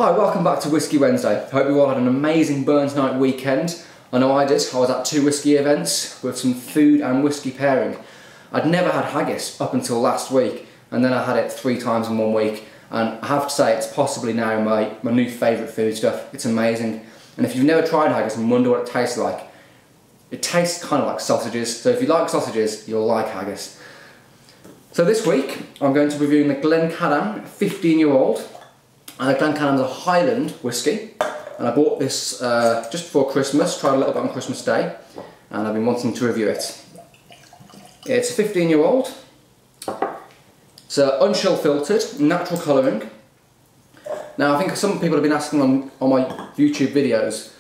Hi, welcome back to Whisky Wednesday. Hope you all had an amazing Burns Night weekend. I know I did. I was at 2 whisky events with some food and whisky pairing. I'd never had haggis up until last week, and then I had it 3 times in 1 week, and I have to say it's possibly now my new favourite food stuff. It's amazing. And if you've never tried haggis and wonder what it tastes like, it tastes kind of like sausages. So if you like sausages, you'll like haggis. So this week, I'm going to be reviewing the Glencadam 15-year-old. And Glencadam's a Highland whisky, and I bought this just before Christmas, tried a little bit on Christmas Day, and I've been wanting to review it. It's a 15-year-old, it's unchill filtered, natural colouring. Now I think some people have been asking on my YouTube videos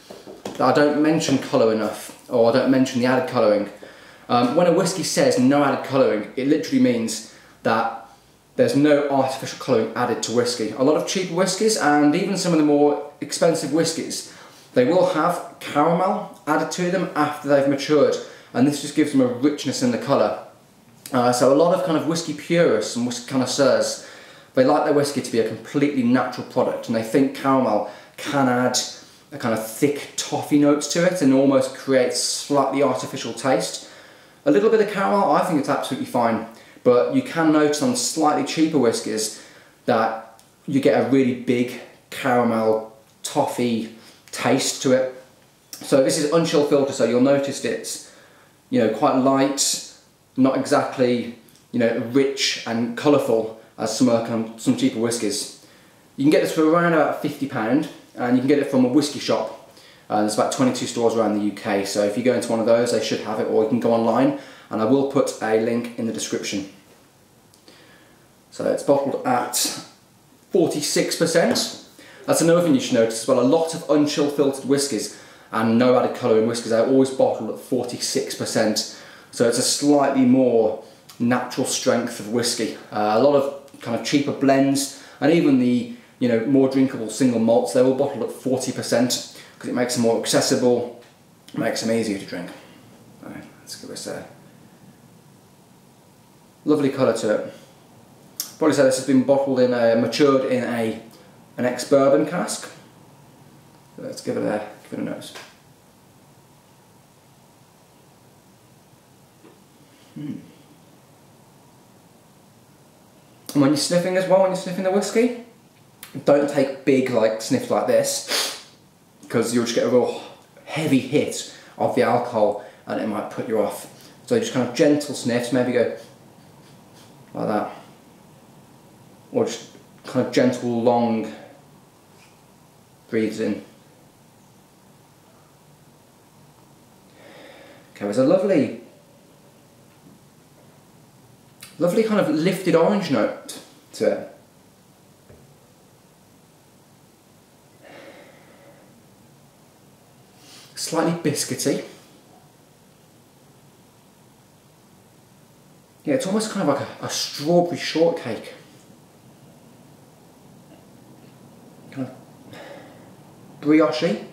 that I don't mention colour enough, or I don't mention the added colouring. When a whisky says no added colouring, it literally means that there's no artificial colouring added to whisky. A lot of cheaper whiskies, and even some of the more expensive whiskies, they will have caramel added to them after they've matured, and this just gives them a richness in the colour. So a lot of kind of whisky purists and whisky connoisseurs, they like their whisky to be a completely natural product, and they think caramel can add a kind of thick toffee notes to it and almost create slightly artificial taste. A little bit of caramel, I think it's absolutely fine. But you can notice on slightly cheaper whiskies that you get a really big caramel toffee taste to it. So this is unchill filter, so you'll notice it's, quite light, not exactly, rich and colourful as some cheaper whiskies. You can get this for around about £50, and you can get it from a whisky shop. There's about 22 stores around the UK, so if you go into one of those, they should have it, or you can go online, and I will put a link in the description. So it's bottled at 46%. That's another thing you should notice as well. A lot of unchill filtered whiskies and no added colouring whiskies are always bottled at 46%. So it's a slightly more natural strength of whiskey. A lot of kind of cheaper blends, and even the more drinkable single malts, they're all bottled at 40% because it makes them more accessible, makes them easier to drink. Right, let's give this a lovely colour to it. Probably say this has been bottled in matured in an ex-bourbon cask. So let's give it a nose. And when you're sniffing as well, when you're sniffing the whiskey, don't take big sniffs like this, because you'll just get a real heavy hit of the alcohol and it might put you off. So just kind of gentle sniffs, maybe go like that. Or just kind of gentle, long breathes in. Okay, there's a lovely kind of lifted orange note to it. Slightly biscuity. Yeah, it's almost kind of like a strawberry shortcake. Kind of brioche-y.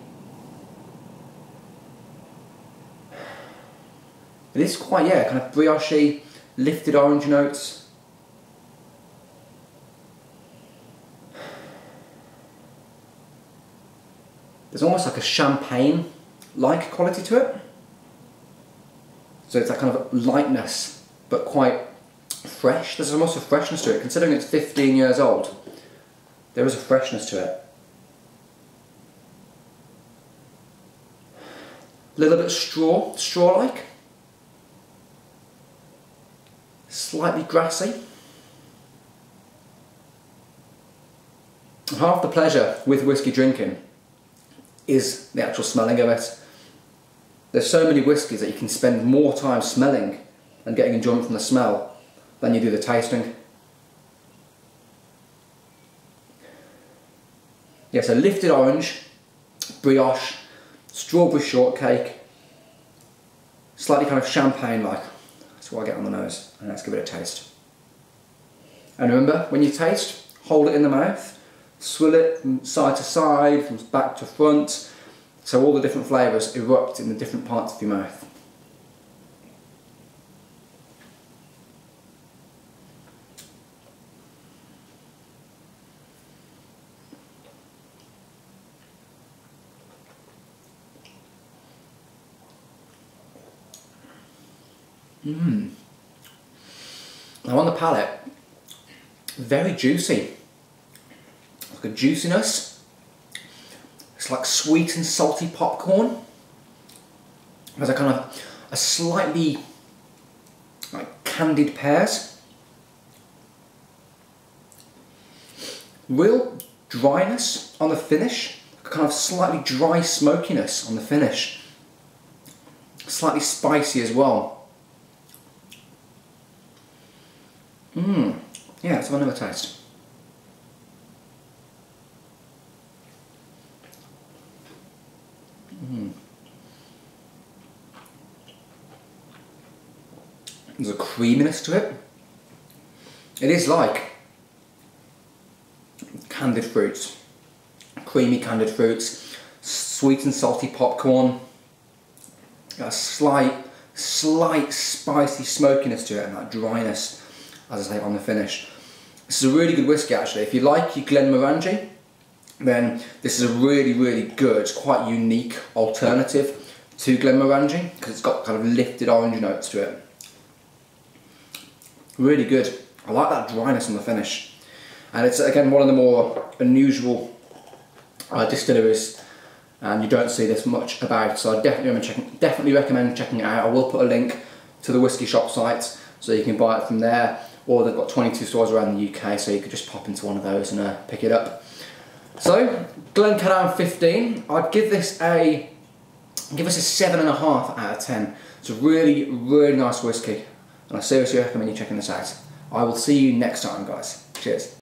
It is quite, kind of brioche-y, lifted orange notes. There's almost like a champagne-like quality to it. So it's that kind of lightness, but quite fresh. There's almost a freshness to it, considering it's 15 years old. There is a freshness to it. A little bit straw-like. Slightly grassy. Half the pleasure with whisky drinking is the actual smelling of it. There's so many whiskies that you can spend more time smelling and getting enjoyment from the smell than you do the tasting. Yeah, so lifted orange, brioche, strawberry shortcake, slightly kind of champagne-like. That's what I get on the nose, and let's give it a taste. And remember, when you taste, hold it in the mouth, swill it from side to side, from back to front, so all the different flavours erupt in the different parts of your mouth. Now on the palate, very juicy. Like a juiciness. It's like sweet and salty popcorn. There's a kind of a slightly like candied pears. Real dryness on the finish. A kind of slightly dry smokiness on the finish. Slightly spicy as well. Yeah, let's have another taste. There's a creaminess to it. It is like candied fruits, creamy candied fruits, sweet and salty popcorn, a slight spicy smokiness to it, and that dryness, as I say, on the finish. This is a really good whiskey actually. If you like your Glenmorangie, then this is a really good, quite unique alternative to Glenmorangie, because it's got kind of lifted orange notes to it. Really good. I like that dryness on the finish. And it's again one of the more unusual distilleries, and you don't see this much about, so I definitely recommend checking it out. I will put a link to the Whisky Shop site so you can buy it from there, or they've got 22 stores around the UK, so you could just pop into one of those and pick it up. So, Glencadam 15, I'd give this a 7.5 out of 10. It's a really nice whiskey, and I seriously recommend you checking this out. I will see you next time, guys. Cheers.